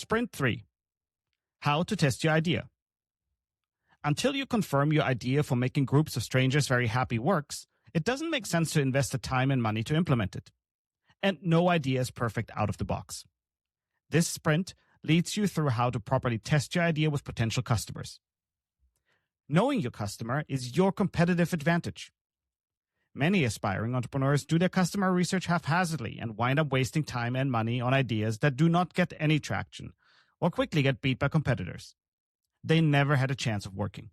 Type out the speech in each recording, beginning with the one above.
Sprint 3. How to test your idea. Until you confirm your idea for making groups of strangers very happy works, it doesn't make sense to invest the time and money to implement it. And no idea is perfect out of the box. This sprint leads you through how to properly test your idea with potential customers. Knowing your customer is your competitive advantage. Many aspiring entrepreneurs do their customer research haphazardly and wind up wasting time and money on ideas that do not get any traction or quickly get beat by competitors. They never had a chance of working.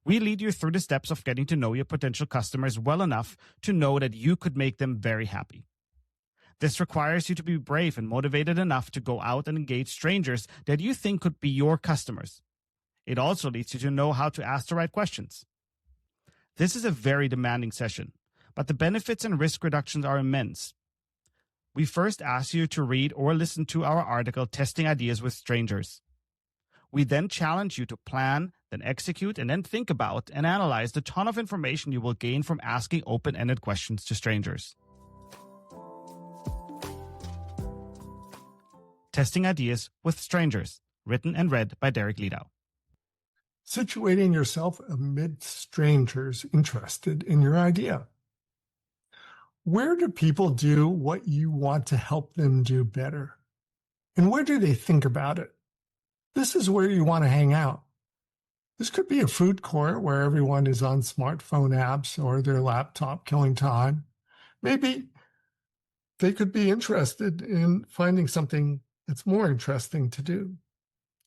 We lead you through the steps of getting to know your potential customers well enough to know that you could make them very happy. This requires you to be brave and motivated enough to go out and engage strangers that you think could be your customers. It also leads you to know how to ask the right questions. This is a very demanding session, but the benefits and risk reductions are immense. We first ask you to read or listen to our article, Testing Ideas with Strangers. We then challenge you to plan, then execute, and then think about and analyze the ton of information you will gain from asking open-ended questions to strangers. Testing Ideas with Strangers, written and read by Derek Liedau. Situating yourself amid strangers interested in your idea. Where do people do what you want to help them do better? And where do they think about it? This is where you want to hang out. This could be a food court where everyone is on smartphone apps or their laptop killing time. Maybe they could be interested in finding something that's more interesting to do.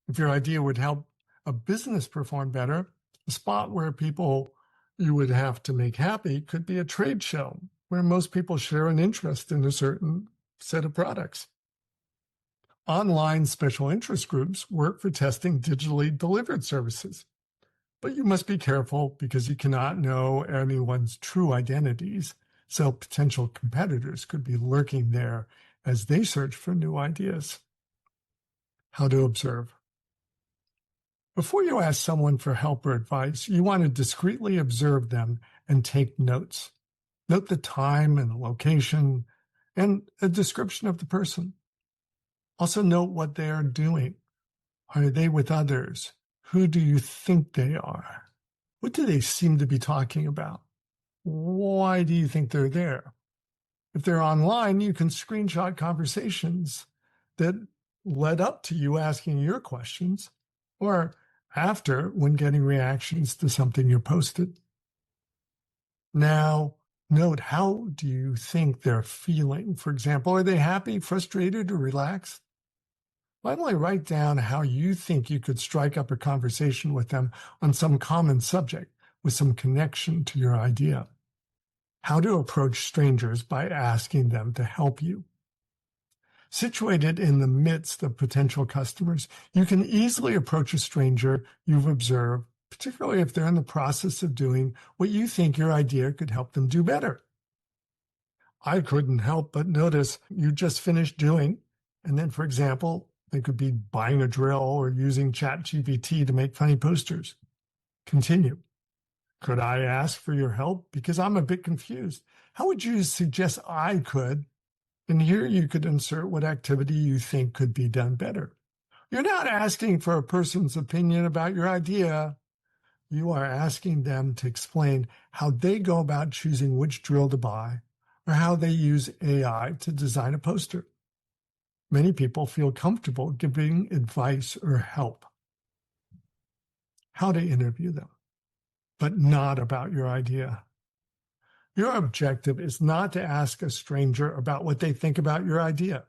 If your idea would help a business perform better, a spot where people you would have to make happy could be a trade show where most people share an interest in a certain set of products. Online special interest groups work for testing digitally delivered services, but you must be careful because you cannot know anyone's true identities, so potential competitors could be lurking there as they search for new ideas. How to observe. Before you ask someone for help or advice, you want to discreetly observe them and take notes. Note the time and the location and a description of the person. Also note what they are doing. Are they with others? Who do you think they are? What do they seem to be talking about? Why do you think they're there? If they're online, you can screenshot conversations that led up to you asking your questions, or after when getting reactions to something you posted. Now, note, how do you think they're feeling? For example, are they happy, frustrated, or relaxed? Finally, write down how you think you could strike up a conversation with them on some common subject with some connection to your idea. How to approach strangers by asking them to help you. Situated in the midst of potential customers, you can easily approach a stranger you've observed, particularly if they're in the process of doing what you think your idea could help them do better. I couldn't help but notice you just finished doing, and then, for example, they could be buying a drill or using ChatGPT to make funny posters. Continue. Could I ask for your help? Because I'm a bit confused. How would you suggest I could? And here you could insert what activity you think could be done better. You're not asking for a person's opinion about your idea. You are asking them to explain how they go about choosing which drill to buy or how they use AI to design a poster. Many people feel comfortable giving advice or help. How to interview them, but not about your idea. Your objective is not to ask a stranger about what they think about your idea.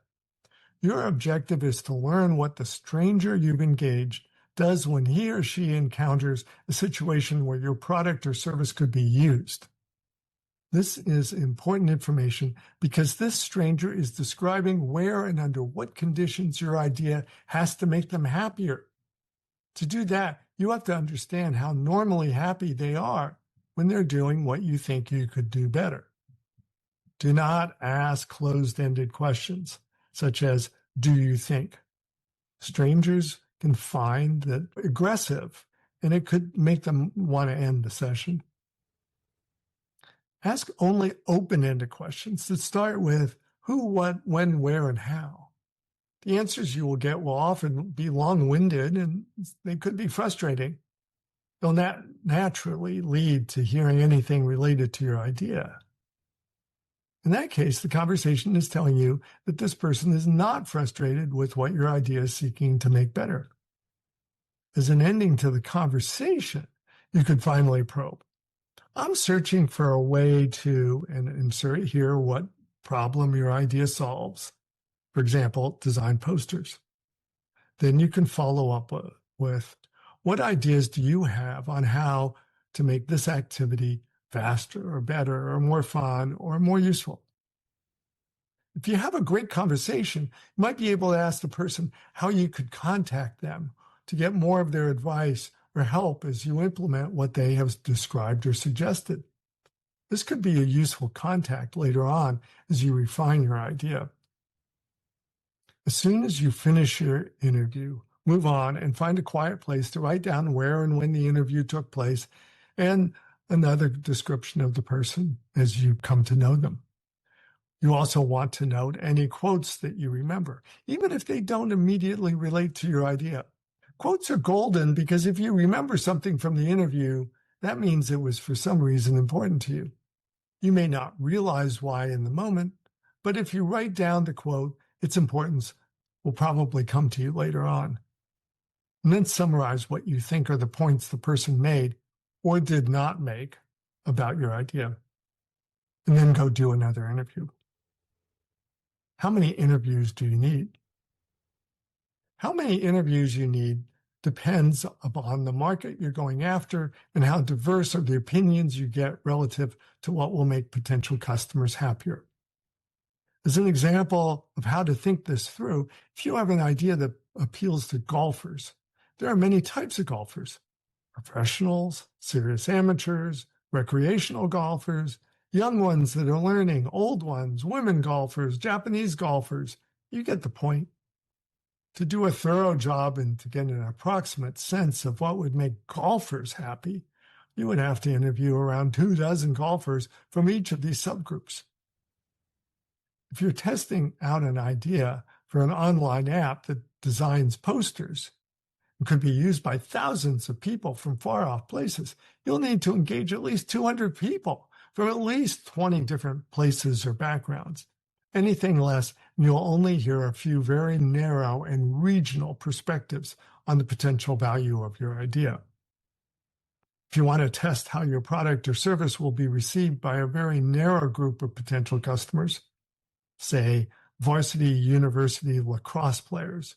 Your objective is to learn what the stranger you've engaged does when he or she encounters a situation where your product or service could be used. This is important information because this stranger is describing where and under what conditions your idea has to make them happier. To do that, you have to understand how normally happy they are when they're doing what you think you could do better. Do not ask closed-ended questions, such as, do you think? Strangers can find that aggressive, and it could make them want to end the session. Ask only open-ended questions that start with who, what, when, where, and how. The answers you will get will often be long-winded and they could be frustrating. They'll naturally lead to hearing anything related to your idea. In that case, the conversation is telling you that this person is not frustrated with what your idea is seeking to make better. As an ending to the conversation, you could finally probe. I'm searching for a way to, and insert here what problem your idea solves. For example, design posters. Then you can follow up with what ideas do you have on how to make this activity faster or better or more fun or more useful? If you have a great conversation, you might be able to ask the person how you could contact them to get more of their advice or help as you implement what they have described or suggested. This could be a useful contact later on as you refine your idea. As soon as you finish your interview, move on and find a quiet place to write down where and when the interview took place and another description of the person as you come to know them. You also want to note any quotes that you remember, even if they don't immediately relate to your idea. Quotes are golden because if you remember something from the interview, that means it was for some reason important to you. You may not realize why in the moment, but if you write down the quote, its importance will probably come to you later on. And then summarize what you think are the points the person made or did not make about your idea. And then go do another interview. How many interviews do you need? How many interviews you need depends upon the market you're going after and how diverse are the opinions you get relative to what will make potential customers happier. As an example of how to think this through, if you have an idea that appeals to golfers, there are many types of golfers: professionals, serious amateurs, recreational golfers, young ones that are learning, old ones, women golfers, Japanese golfers. You get the point. To do a thorough job and to get an approximate sense of what would make golfers happy, you would have to interview around 24 golfers from each of these subgroups. If you're testing out an idea for an online app that designs posters and could be used by thousands of people from far-off places, you'll need to engage at least 200 people from at least 20 different places or backgrounds. Anything less, and you'll only hear a few very narrow and regional perspectives on the potential value of your idea. If you want to test how your product or service will be received by a very narrow group of potential customers, say varsity university lacrosse players,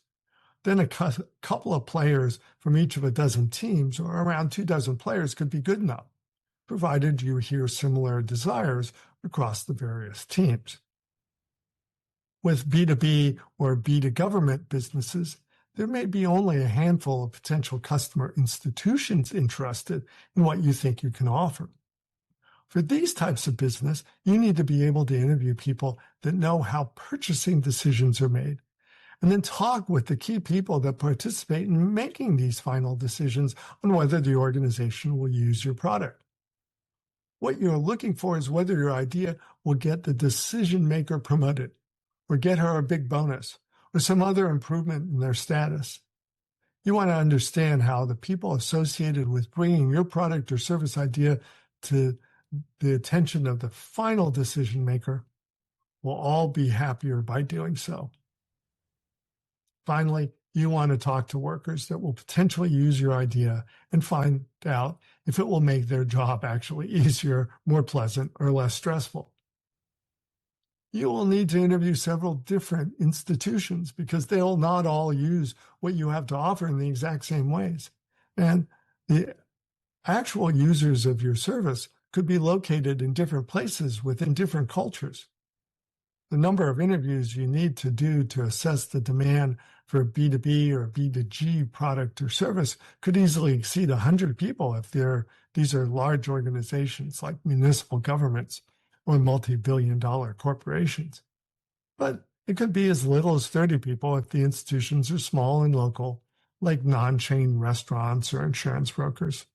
then a couple of players from each of a dozen teams or around 24 players could be good enough, provided you hear similar desires across the various teams. With B2B or B2Government businesses, there may be only a handful of potential customer institutions interested in what you think you can offer. For these types of business, you need to be able to interview people that know how purchasing decisions are made, and then talk with the key people that participate in making these final decisions on whether the organization will use your product. What you're looking for is whether your idea will get the decision maker promoted, or get her a big bonus, or some other improvement in their status. You want to understand how the people associated with bringing your product or service idea to the attention of the final decision maker will all be happier by doing so. Finally, you want to talk to workers that will potentially use your idea and find out if it will make their job actually easier, more pleasant, or less stressful. You will need to interview several different institutions because they'll not all use what you have to offer in the exact same ways. And the actual users of your service could be located in different places within different cultures. The number of interviews you need to do to assess the demand for a B2B or B2G product or service could easily exceed 100 people if these are large organizations like municipal governments or multi-billion-dollar corporations. But it could be as little as 30 people if the institutions are small and local, like non-chain restaurants or insurance brokers.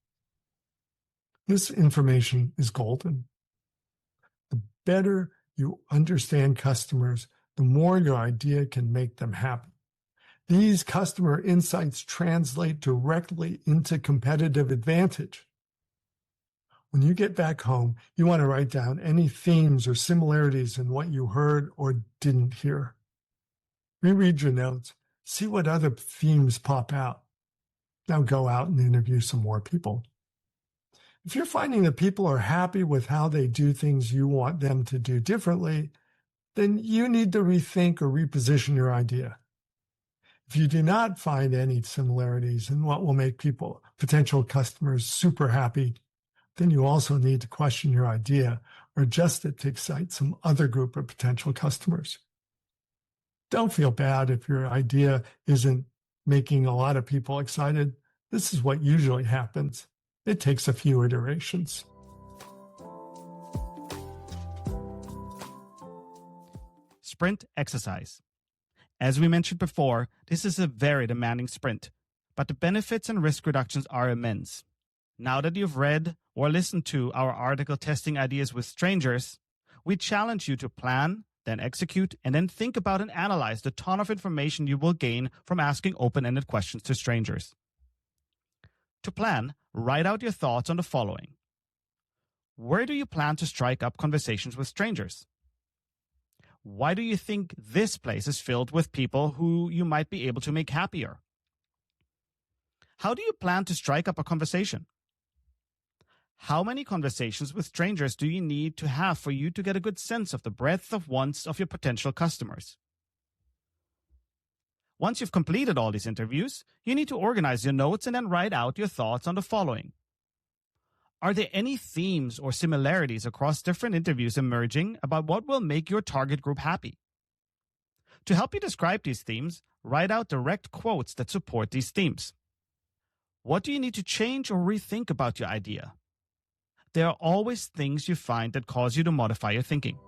This information is golden. The better you understand customers, the more your idea can make them happy. These customer insights translate directly into competitive advantage. When you get back home, you want to write down any themes or similarities in what you heard or didn't hear. Reread your notes, see what other themes pop out. Now go out and interview some more people. If you're finding that people are happy with how they do things you want them to do differently, then you need to rethink or reposition your idea. If you do not find any similarities in what will make potential customers super happy, then you also need to question your idea or adjust it to excite some other group of potential customers. Don't feel bad if your idea isn't making a lot of people excited. This is what usually happens. It takes a few iterations. Sprint exercise. As we mentioned before, this is a very demanding sprint, but the benefits and risk reductions are immense. Now that you've read or listened to our article Testing Ideas with Strangers, we challenge you to plan, then execute, and then think about and analyze the ton of information you will gain from asking open-ended questions to strangers. To plan, write out your thoughts on the following. Where do you plan to strike up conversations with strangers? Why do you think this place is filled with people who you might be able to make happier? How do you plan to strike up a conversation? How many conversations with strangers do you need to have for you to get a good sense of the breadth of wants of your potential customers? Once you've completed all these interviews, you need to organize your notes and then write out your thoughts on the following. Are there any themes or similarities across different interviews emerging about what will make your target group happy? To help you describe these themes, write out direct quotes that support these themes. What do you need to change or rethink about your idea? There are always things you find that cause you to modify your thinking.